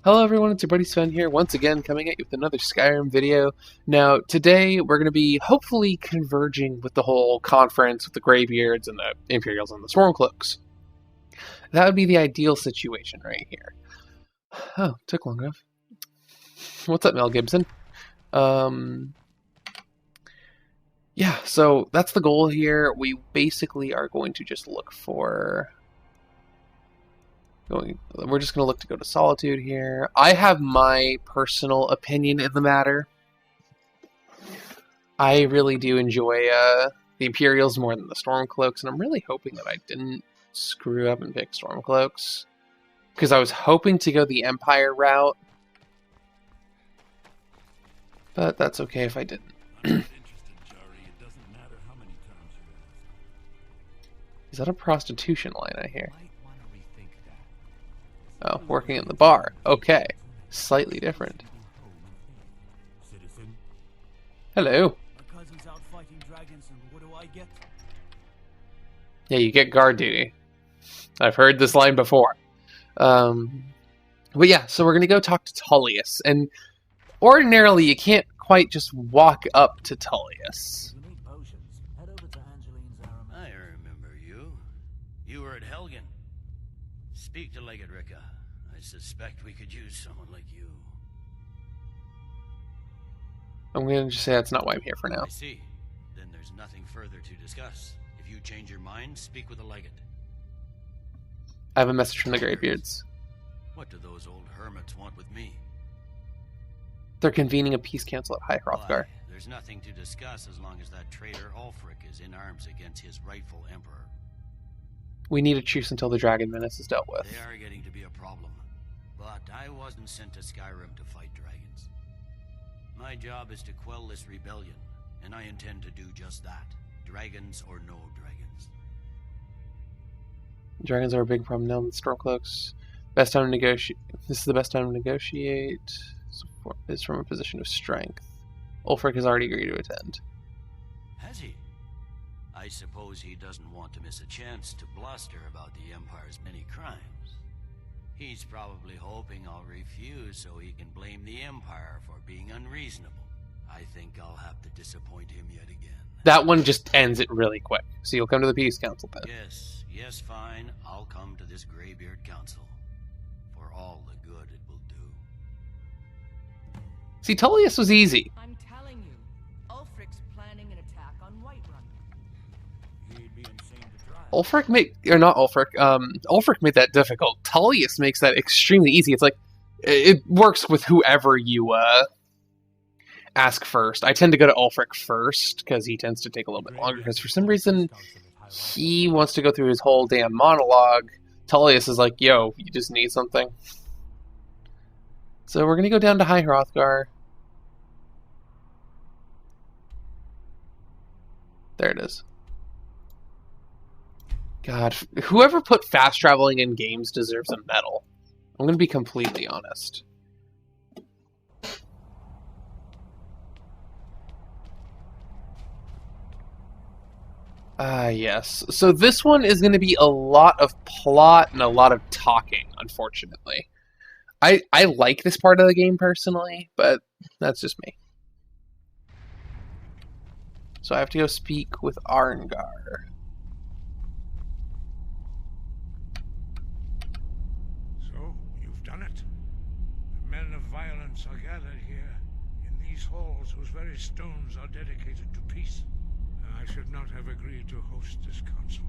Hello everyone, it's your buddy Sven here, once again coming at you with another Skyrim video. Now, today we're going to be hopefully converging with the whole conference with the Greybeards and the Imperials and the Stormcloaks. That would be the ideal situation right here. Oh, took long enough. What's up, Mel Gibson? Yeah, so that's the goal here. We basically are going to just look for... We're just going to look to go to Solitude here. I have my personal opinion in the matter. I really do enjoy the Imperials more than the Stormcloaks, and I'm really hoping that I didn't screw up and pick Stormcloaks. Because I was hoping to go the Empire route. But that's okay if I didn't. Is that a prostitution line I hear? Oh, working in the bar. Okay. Slightly different. Hello. My cousin's out fighting dragons, and what do I get? Yeah, you get guard duty. I've heard this line before. But yeah, so we're going to go talk to Tullius. And ordinarily, you can't quite just walk up to Tullius. I remember you. You were at Helgen. Speak to Legate Ricka. I suspect we could use someone like you. I'm going to just say that's not why I'm here for now. I see. Then there's nothing further to discuss. If you change your mind, speak with the Legate. I have a message from the Greybeards. What do those old hermits want with me? They're convening a peace council at High Hrothgar. There's nothing to discuss as long as that traitor Ulfric is in arms against his rightful emperor. We need a truce until the Dragon Menace is dealt with. They are getting to be a problem. But I wasn't sent to Skyrim to fight dragons. My job is to quell this rebellion, and I intend to do just that. Dragons or no dragons. Dragons are a big problem now with Stormcloaks. Best time to negotiate. This is the best time to negotiate. It's from a position of strength. Ulfric has already agreed to attend. Has he? I suppose he doesn't want to miss a chance to bluster about the Empire's many crimes. He's probably hoping I'll refuse so he can blame the Empire for being unreasonable. I think I'll have to disappoint him yet again. That one just ends it really quick. So you'll come to the Peace Council then. Yes, fine. I'll come to this Greybeard Council. For all the good it will do. See, Tullius was easy. I'm telling you, Ulfric's planning an attack on Whiterun. He'd be insane to try. Ulfric made that difficult. Tullius makes that extremely easy. It's like, it works with whoever you, ask first. I tend to go to Ulfric first, because he tends to take a little bit longer, because for some reason, he wants to go through his whole damn monologue. Tullius is like, yo, you just need something. So we're going to go down to High Hrothgar. There it is. God, whoever put fast traveling in games deserves a medal. I'm going to be completely honest. Yes. So this one is going to be a lot of plot and a lot of talking, unfortunately. I like this part of the game personally, but that's just me. So I have to go speak with Arngar. So, you've done it. The men of violence are gathered here, in these halls whose very stones are dedicated to peace. I should not have agreed to host this council.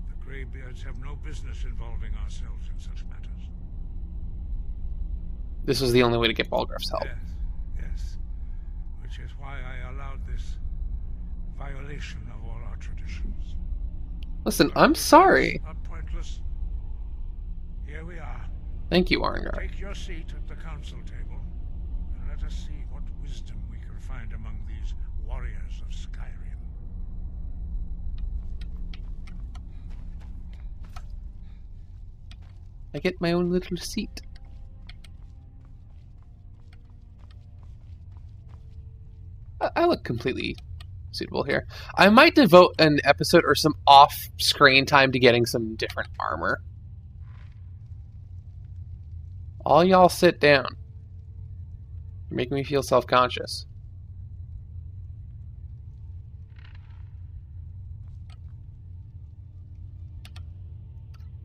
The Greybeards have no business involving ourselves in such matters. This was the only way to get Balgruuf's help. Yes. Which is why I allowed this violation of all our traditions. Listen, I'm sorry. Not pointless. Here we are. Thank you, Arngar. Take your seat at the council table, and let us see what wisdom we can find among these warriors of Skyrim. I get my own little seat. I look completely suitable here. I might devote an episode or some off-screen time to getting some different armor. All y'all sit down. You're making me feel self-conscious.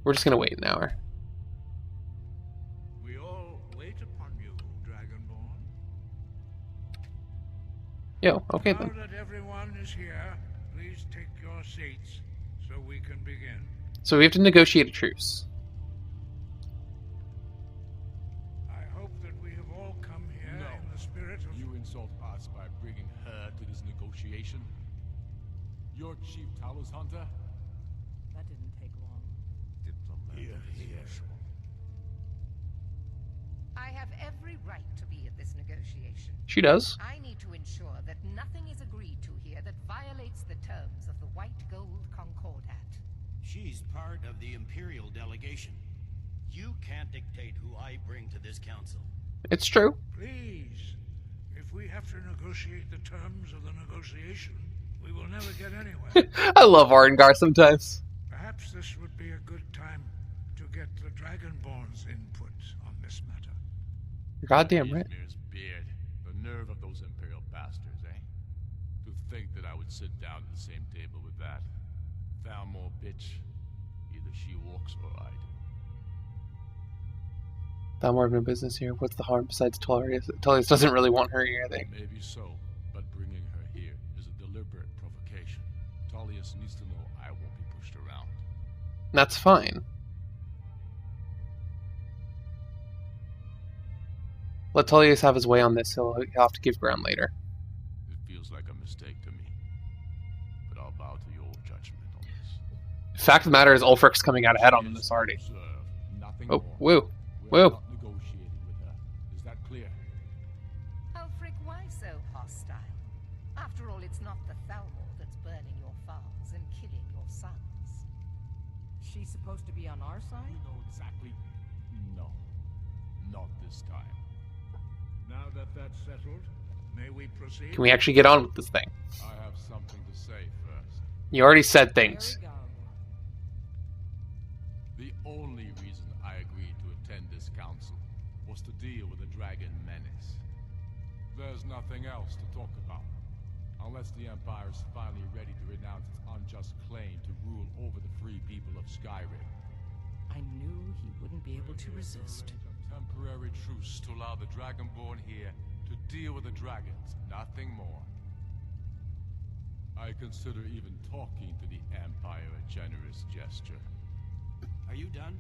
We're just gonna wait an hour. We all wait upon you, Dragonborn. Yo, okay Now then. that everyone is here, please take your seats so we can begin. So we have to negotiate a truce. I hope that we have all come here No. in the spirit of... You insult us by bringing her to this negotiation? You're Chief Talos Hunter? That didn't take long. Yes. I have every right to be at this negotiation. She does. I need to ensure that nothing is agreed to here that violates the terms of the White Gold Concordat. She's part of the Imperial delegation. You can't dictate who I bring to this council. It's true. Please, if we have to negotiate the terms of the negotiation, we will never get anywhere. I love Ardengar sometimes. Perhaps this would be a good time to get the Dragonborn's input on this matter. You're goddamn right. Izmir's beard. The nerve of those Imperial bastards, eh? To think that I would sit down at the same table with that. Thalmor bitch. Either she walks or I do. Thalmor have no business here. What's the harm besides Tullius? Tullius doesn't really want her here, I think. Maybe so, but bringing her here is a deliberate provocation. Tullius needs to know I won't be pushed around. That's fine. Let Tullius have his way on this. He'll have to give ground later. It feels like a mistake to me, but I'll bow to your judgment on this. Fact of the matter is, Ulfric's coming out ahead on this already. Serve, nothing Oh, more. woo. We're Woo. not negotiating with her. Is that clear? Ulfric, why so hostile? After all, it's not the Thalmor that's burning your farms and killing your sons. She's supposed to be on our side? You know exactly. No, not this time. Now that that's settled, may we proceed? Can we actually get on with this thing? I have something to say first. You already said There things. we go. The only reason I agreed to attend this council was to deal with the dragon menace. There's nothing else to talk about. Unless the Empire is finally ready to renounce its unjust claim to rule over the free people of Skyrim. I knew he wouldn't be able to resist. A temporary truce to allow the Dragonborn here to deal with the dragons, nothing more. I consider even talking to the Empire a generous gesture. Are you done?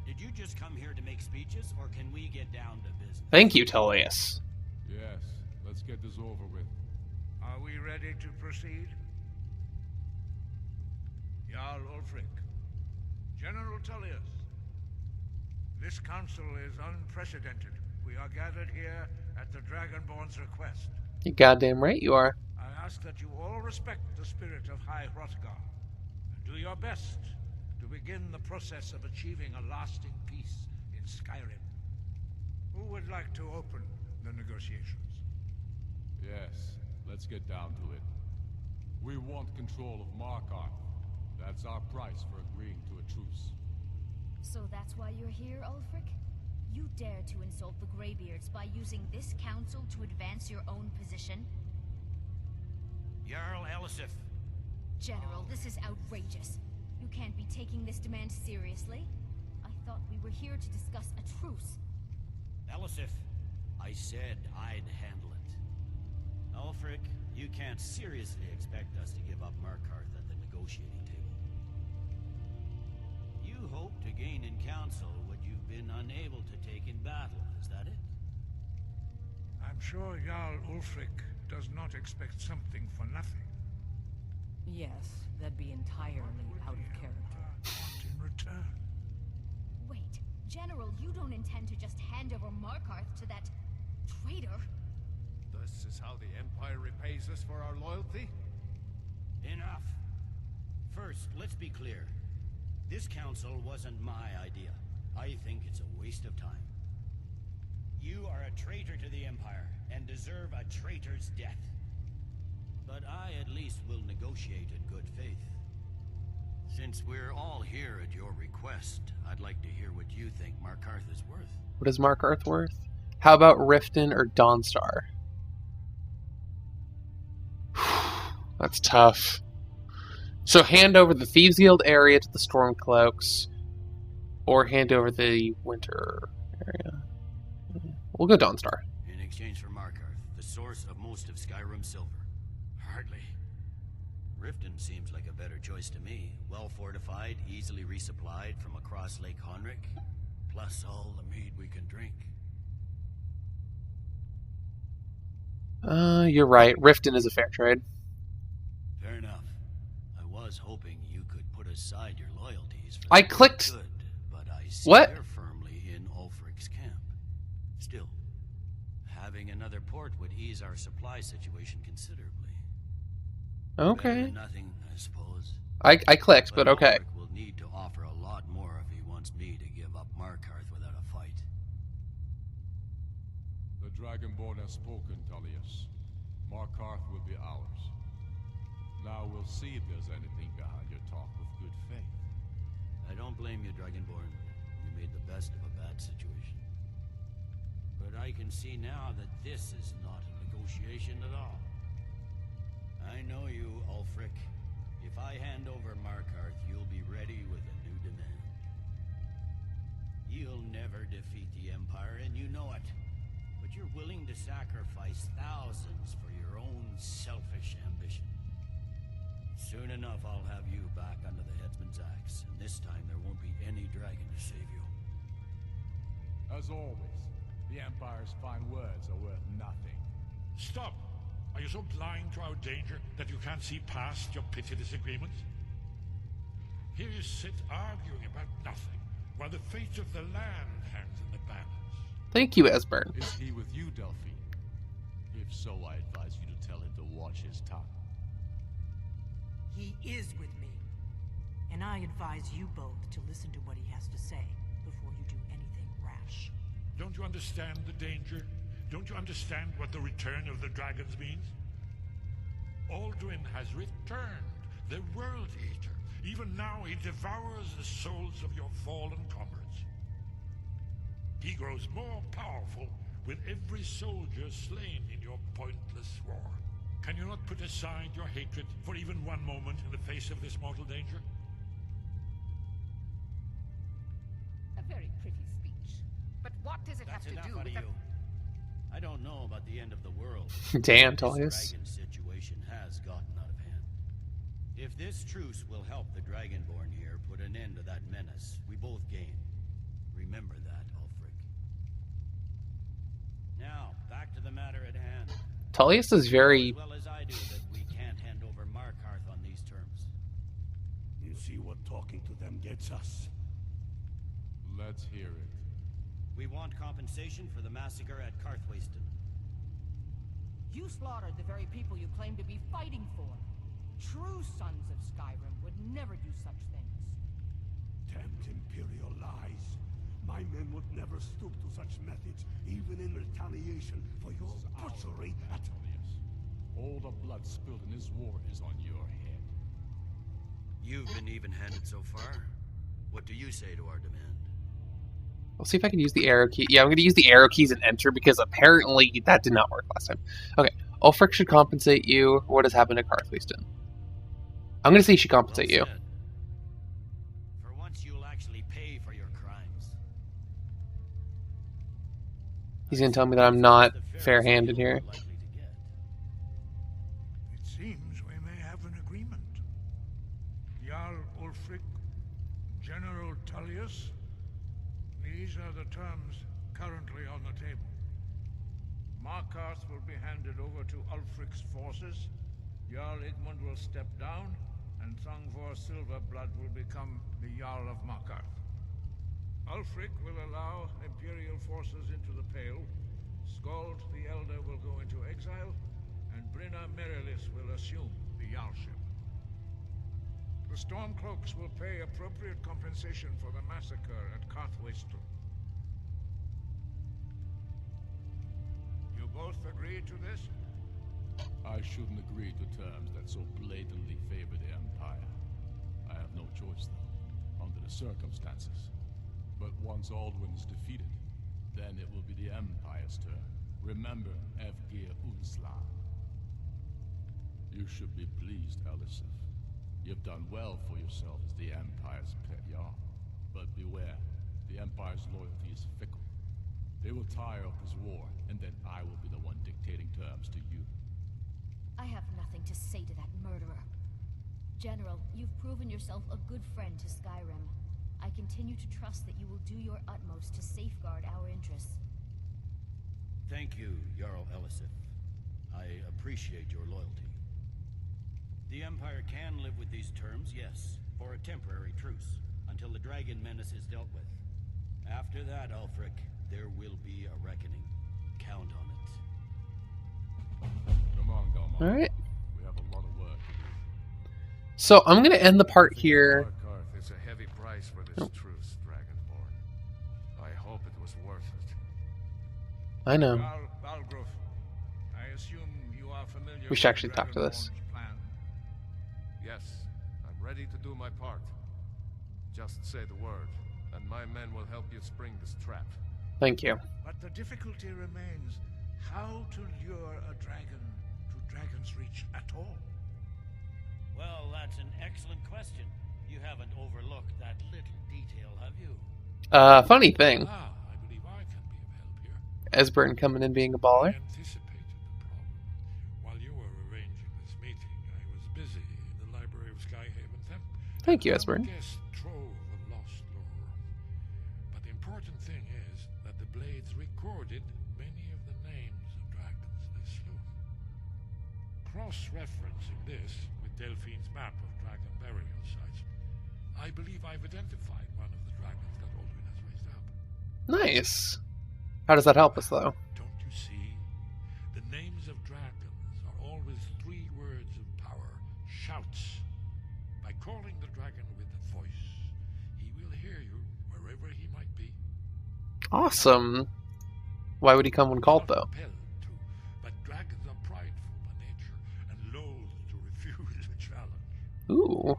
Did you just come here to make speeches, or can we get down to business? Thank you, Tullius. Yes, let's get this over with. Are we ready to proceed? Jarl Ulfric, General Tullius, this council is unprecedented. We are gathered here at the Dragonborn's request. You goddamn right you are. I ask that you all respect the spirit of High Hrothgar, and do your best to begin the process of achieving a lasting peace in Skyrim. Who would like to open the negotiations? Yes, let's get down to it. We want control of Markarth. That's our price for agreeing to a truce. So that's why you're here, Ulfric? You dare to insult the Greybeards by using this council to advance your own position? Jarl Elisif. General, this is outrageous. You can't be taking this demand seriously. I thought we were here to discuss a truce. Elisif, I said I'd handle it. Ulfric, you can't seriously expect us to give up Markarth at the negotiating table. You hope to gain in council what you've been unable to take in battle, is that it? I'm sure Jarl Ulfric does not expect something for nothing. Yes, that'd be entirely out of character. Want in return? Wait, General, you don't intend to just hand over Markarth to that traitor? This is how the Empire repays us for our loyalty? Enough. First, let's be clear. This council wasn't my idea. I think it's a waste of time. You are a traitor to the Empire, and deserve a traitor's death. But I at least will negotiate in good faith. Since we're all here at your request, I'd like to hear what you think Markarth Markarth is worth. What is Markarth worth? How about Riften or Dawnstar? That's tough. So hand over the Thieves Guild area to the Stormcloaks, or hand over the Winter area. We'll go Dawnstar. In exchange for Markarth, the source of most of Skyrim's silver. Hardly. Riften seems like a better choice to me. Well fortified, easily resupplied from across Lake Honrick, plus all the mead we can drink. You're right. Riften is a fair trade. Fair enough. I was hoping you could put aside your loyalties for I the clicked. good, but I see What? you're firmly in Ulfric's camp. Still, having another port would ease our supply situation considerably. Better Okay. than nothing, I suppose. I clicked, but okay. Ulfric will need to offer a lot more if he wants me to give up Markarth without a fight. The Dragonborn has spoken, Tullius. Markarth will be ours. Now we'll see if there's anything behind your talk with good faith. I don't blame you, Dragonborn. You made the best of a bad situation. But I can see now that this is not a negotiation at all. I know you, Ulfric. If I hand over Markarth, you'll be ready with a new demand. You'll never defeat the Empire, and you know it. But you're willing to sacrifice thousands for your own selfish ambition. Soon enough, I'll have you back under the headsman's axe, and this time there won't be any dragon to save you. As always, the Empire's fine words are worth nothing. Stop! Are you so blind to our danger that you can't see past your petty disagreements? Here you sit arguing about nothing, while the fate of the land hangs in the balance. Thank you, Esbern. Is he with you, Delphine? If so, I advise you to tell him to watch his tongue. He is with me. And I advise you both to listen to what he has to say before you do anything rash. Don't you understand the danger? Don't you understand what the return of the dragons means? Alduin has returned, the World Eater. Even now he devours the souls of your fallen comrades. He grows more powerful with every soldier slain in your pointless war. Can you not put aside your hatred for even one moment in the face of this mortal danger? A very pretty speech. But what does it That's have to enough do out with of the... you. I don't know about the end of the world. Damn, This Tullius. dragon situation has gotten out of hand. If this truce will help the Dragonborn here put an end to that menace, we both gain. Remember that, Ulfric. Now, back to the matter at hand. Tullius is very... As well as I do that we can't hand over Markarth on these terms. You see what talking to them gets us? Let's hear it. We want compensation for the massacre at Karthwasten. You slaughtered the very people you claim to be fighting for. True sons of Skyrim would never do such things. Damned Imperial lies. My men would never stoop to such methods, even in retaliation for your butchery at... Tullius. All the blood spilled in this war is on your head. You've been even-handed so far. What do you say to our demand? I'll see if I can use the arrow key. Yeah, I'm going to use the arrow keys and enter because apparently that did not work last time. Okay, Ulfric should compensate you. What has happened at Karthwasten? I'm going to say he should compensate you. Well said. For once, you'll actually pay for your crimes. He's going to tell me that I'm not fair-handed here. Likely to get. It seems we may have an agreement. Jarl Ulfric, General Tullius, these are the terms currently on the table. Markarth will be handed over to Ulfric's forces, Jarl Igmund will step down, and Thungvor Silverblood will become the Jarl of Markarth. Ulfric will allow Imperial forces into the Pale, Skald the Elder will go into exile, and Brynna Merilis will assume the Jarlship. The Stormcloaks will pay appropriate compensation for the massacre at Karthwasten. You both agree to this? I shouldn't agree to terms that so blatantly favor the Empire. I have no choice, though, under the circumstances. But once Alduin is defeated, then it will be the Empire's turn. Remember, Evgir Unsla. You should be pleased, Elisif. You've done well for yourself as the Empire's pet Jarl. But beware, the Empire's loyalty is fickle. They will tire of this war, and then I will be the one dictating terms to you. I have nothing to say to that murderer. General, you've proven yourself a good friend to Skyrim. I continue to trust that you will do your utmost to safeguard our interests. Thank you, Jarl Elisif. I appreciate your loyalty. The Empire can live with these terms, yes, for a temporary truce, until the dragon menace is dealt with. After that, Ulfric, there will be a reckoning. Count on it. Come on, Galmar. Alright. We have a lot of work to do. So I'm going to end the part here. It's a heavy price for this truce, Dragonborn. I hope it was worth it. I know. Balgruf, I assume you are familiar We should actually talk to this. Dragonborn's plan. Yes, I'm ready to do my part. Just say the word, and my men will help you spring this trap. Thank you. But the difficulty remains how to lure a dragon to Dragon's Reach at all. Well, that's an excellent question. You haven't overlooked that little detail, have you? Funny thing. I believe I can be of help here. Esbern coming in being a baller. I anticipated the problem. While you were arranging this meeting, I was busy in the library of Skyhaven Temple. Thank you, Esbern. Guest trove of lost lore. But the important thing is that the blades recorded many of the names of dragons they slew. Cross-referencing this with Delphine's map of dragon burial sites, I believe I've identified one of the dragons that Alduin has raised up. Nice. How does that help us, though? Don't you see? The names of dragons are always 3 words of power, shouts. By calling the dragon with a voice, he will hear you wherever he might be. Awesome. Why would he come when called, though? Compelled to, but dragons are prideful by nature and loath to refuse a challenge. Ooh.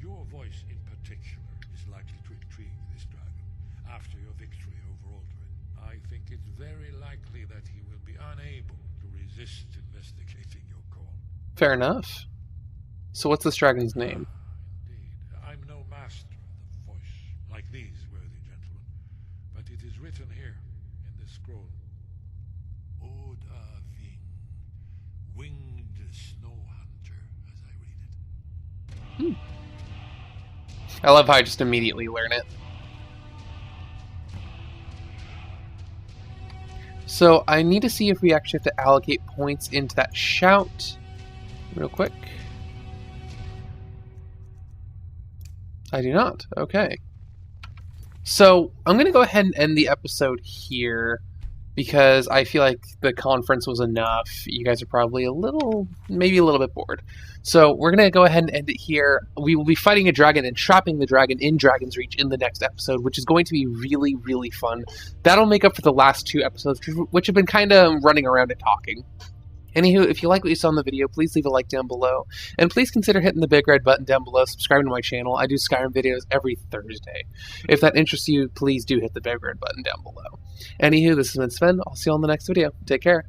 Your voice in particular is likely to intrigue this dragon after your victory over Alduin. I think it's very likely that he will be unable to resist investigating your call. Fair enough. So what's this dragon's name? Indeed. I'm no master of the voice, like these worthy gentlemen, but it is written here in this scroll. Oda Ving, winged snow hunter, as I read it. I love how I just immediately learn it. So I need to see if we actually have to allocate points into that shout real quick. I do not. Okay. So I'm going to go ahead and end the episode here because I feel like the conference was enough. You guys are probably maybe a little bit bored. So we're going to go ahead and end it here. We will be fighting a dragon and trapping the dragon in Dragon's Reach in the next episode, which is going to be really, really fun. That'll make up for the last 2 episodes, which have been kind of running around and talking. Anywho, if you like what you saw in the video, please leave a like down below. And please consider hitting the big red button down below, subscribing to my channel. I do Skyrim videos every Thursday. If that interests you, please do hit the big red button down below. Anywho, this has been Sven. I'll see you on the next video. Take care.